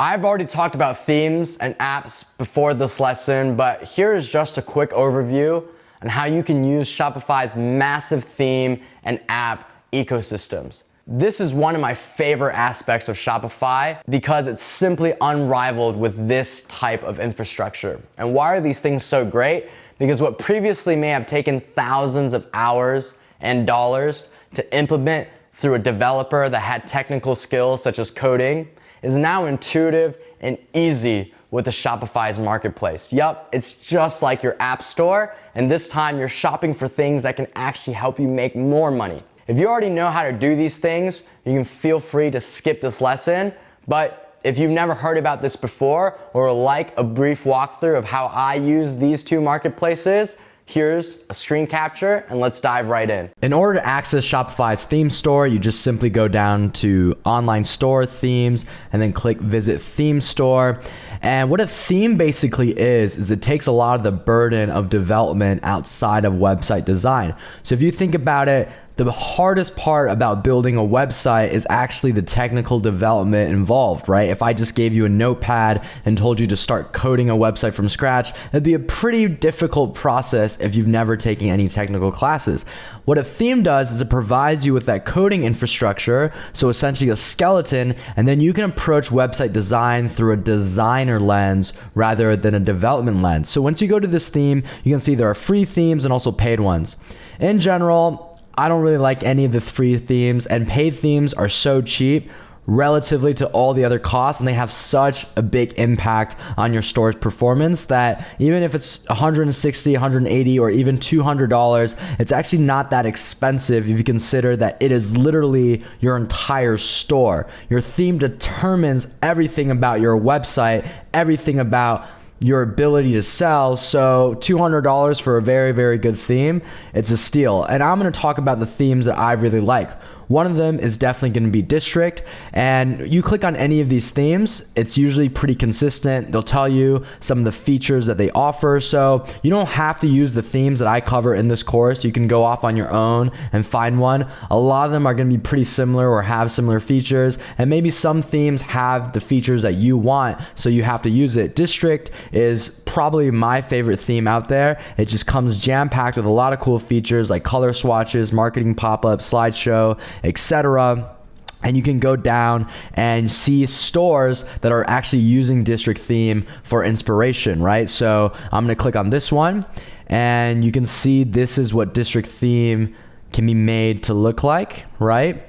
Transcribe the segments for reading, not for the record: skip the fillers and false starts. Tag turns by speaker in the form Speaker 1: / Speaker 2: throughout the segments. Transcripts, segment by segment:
Speaker 1: I've already talked about themes and apps before this lesson, but here is just a quick overview on how you can use Shopify's massive theme and app ecosystems. This is one of my favorite aspects of Shopify because it's simply unrivaled with this type of infrastructure. And why are these things so great? Because what previously may have taken thousands of hours and dollars to implement through a developer that had technical skills such as coding is now intuitive and easy with the Shopify's marketplace. Yup, it's just like your app store, and this time you're shopping for things that can actually help you make more money. If you already know how to do these things, you can feel free to skip this lesson, but if you've never heard about this before or like a brief walkthrough of how I use these two marketplaces, here's a screen capture and let's dive right in. In order to access Shopify's theme store, you just simply go down to online store themes and then click visit theme store. And what a theme basically is it takes a lot of the burden of development outside of website design. So if you think about it, the hardest part about building a website is actually the technical development involved, right? If I just gave you a notepad and told you to start coding a website from scratch, it'd be a pretty difficult process if you've never taken any technical classes. What a theme does is it provides you with that coding infrastructure, so essentially a skeleton, and then you can approach website design through a designer lens rather than a development lens. So once you go to this theme, you can see there are free themes and also paid ones. In general, I don't really like any of the free themes, and paid themes are so cheap relatively to all the other costs, and they have such a big impact on your store's performance that even if it's $160, $180, or even $200, it's actually not that expensive if you consider that it is literally your entire store. Your theme determines everything about your website, everything about your ability to sell. So $200 for a very, very good theme, it's a steal. And I'm going to talk about the themes that I really like. One of them is definitely going to be District, and you click on any of these themes, it's usually pretty consistent. They'll tell you some of the features that they offer, so you don't have to use the themes that I cover in this course. You can go off on your own and find one. A lot of them are going to be pretty similar or have similar features, and maybe some themes have the features that you want, so you have to use it. District is probably my favorite theme out there. It just comes jam-packed with a lot of cool features like color swatches, marketing pop-ups, slideshow, etc. And you can go down and see stores that are actually using District theme for inspiration, right? So I'm going to click on this one, and you can see this is what District theme can be made to look like, right?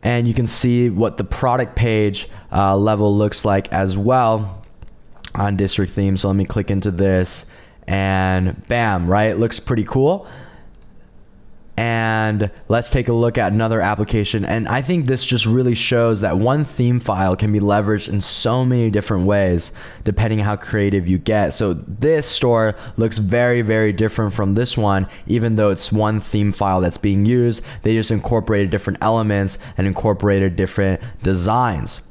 Speaker 1: And you can see what the product page level looks like as well on District theme. So let me click into this, and bam, right? It looks pretty cool. And let's take a look at another application. And I think this just really shows that one theme file can be leveraged in so many different ways depending how creative you get. So this store looks very, very different from this one, even though it's one theme file that's being used. They just incorporated different elements and incorporated different designs.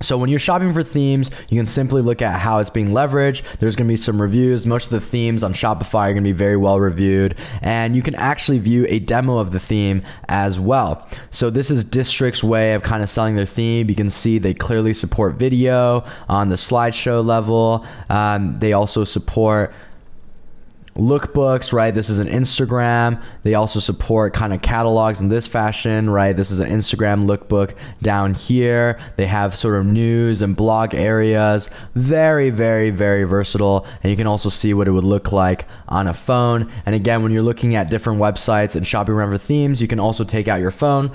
Speaker 1: So when you're shopping for themes, you can simply look at how it's being leveraged. There's going to be some reviews. Most of the themes on Shopify are going to be very well reviewed, and you can actually view a demo of the theme as well. So this is District's way of kind of selling their theme. You can see they clearly support video on the slideshow level. They also support lookbooks, right? This is an Instagram. They also support kind of catalogs in this fashion, right? This is an Instagram lookbook down here. They have sort of news and blog areas. Very, very, very versatile. And you can also see what it would look like on a phone. And again, when you're looking at different websites and shopping around for themes, you can also take out your phone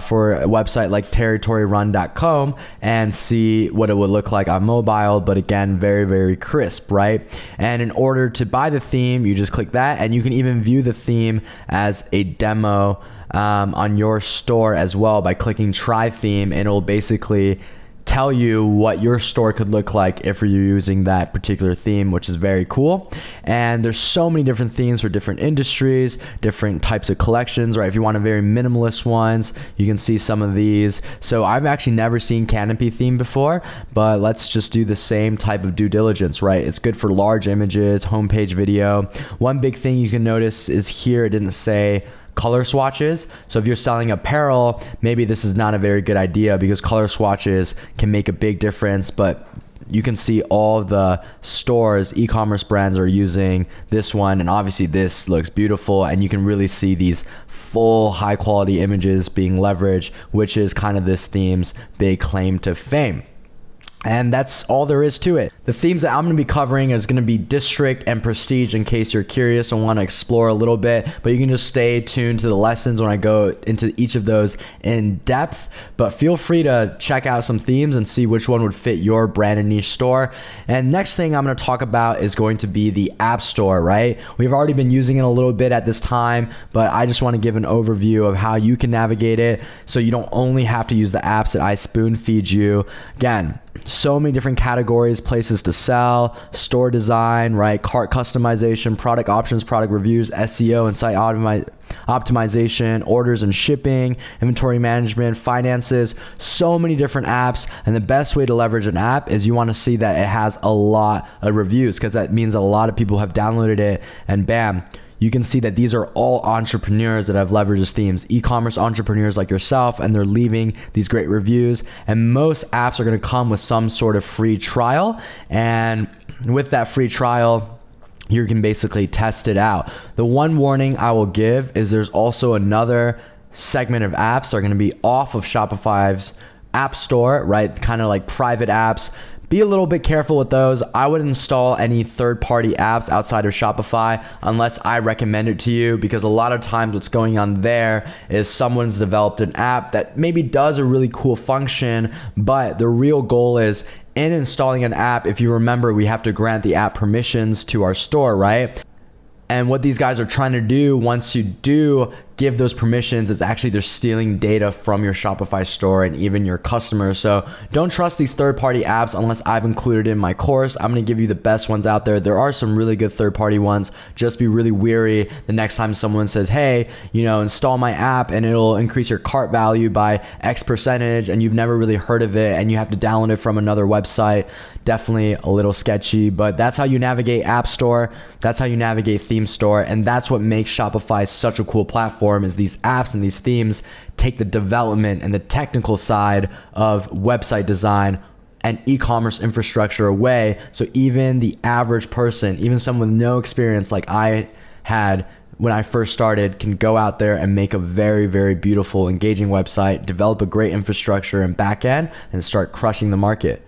Speaker 1: for a website like territoryrun.com and see what it would look like on mobile. But again, very, very crisp, right? And in order to buy the theme, you just click that, and you can even view the theme as a demo on your store as well by clicking try theme, and it'll basically tell you what your store could look like if you're using that particular theme, which is very cool. And there's so many different themes for different industries, different types of collections, right? If you want a very minimalist ones, you can see some of these. So I've actually never seen canopy theme before, but let's just do the same type of due diligence, right? It's good for large images, homepage video. One big thing you can notice is here it didn't say color swatches. So if you're selling apparel, maybe this is not a very good idea because color swatches can make a big difference, but you can see all the stores, e-commerce brands are using this one, and obviously this looks beautiful, and you can really see these full high quality images being leveraged, which is kind of this theme's big claim to fame. And that's all there is to it. The themes that I'm gonna be covering is gonna be district and prestige in case you're curious and wanna explore a little bit, but you can just stay tuned to the lessons when I go into each of those in depth. But feel free to check out some themes and see which one would fit your brand and niche store. And next thing I'm gonna talk about is going to be the App Store, right? We've already been using it a little bit at this time, but I just wanna give an overview of how you can navigate it so you don't only have to use the apps that I spoon feed you. Again, so many different categories, places to sell, store design, right? Cart customization, product options, product reviews, SEO and site optimization, orders and shipping, inventory management, finances, so many different apps. And the best way to leverage an app is you want to see that it has a lot of reviews, because that means a lot of people have downloaded it, and bam, you can see that these are all entrepreneurs that have leveraged these themes, e-commerce entrepreneurs like yourself, and they're leaving these great reviews. And most apps are going to come with some sort of free trial. And with that free trial, you can basically test it out. The one warning I will give is there's also another segment of apps that are going to be off of Shopify's app store, right? Kind of like private apps. Be a little bit careful with those. I wouldn't install any third-party apps outside of Shopify unless I recommend it to you, because a lot of times what's going on there is someone's developed an app that maybe does a really cool function, but the real goal is in installing an app, if you remember, we have to grant the app permissions to our store, right? And what these guys are trying to do once you do give those permissions is actually they're stealing data from your Shopify store and even your customers. So don't trust these third-party apps unless I've included in my course. I'm gonna give you the best ones out there. There are some really good third-party ones. Just be really wary the next time someone says, hey, install my app and it'll increase your cart value by X percentage, and you've never really heard of it and you have to download it from another website. Definitely a little sketchy, but that's how you navigate App Store. That's how you navigate Theme Store. And that's what makes Shopify such a cool platform, is these apps and these themes take the development and the technical side of website design and e-commerce infrastructure away. So even the average person, even someone with no experience like I had when I first started, can go out there and make a very, very beautiful, engaging website, develop a great infrastructure and backend, and start crushing the market.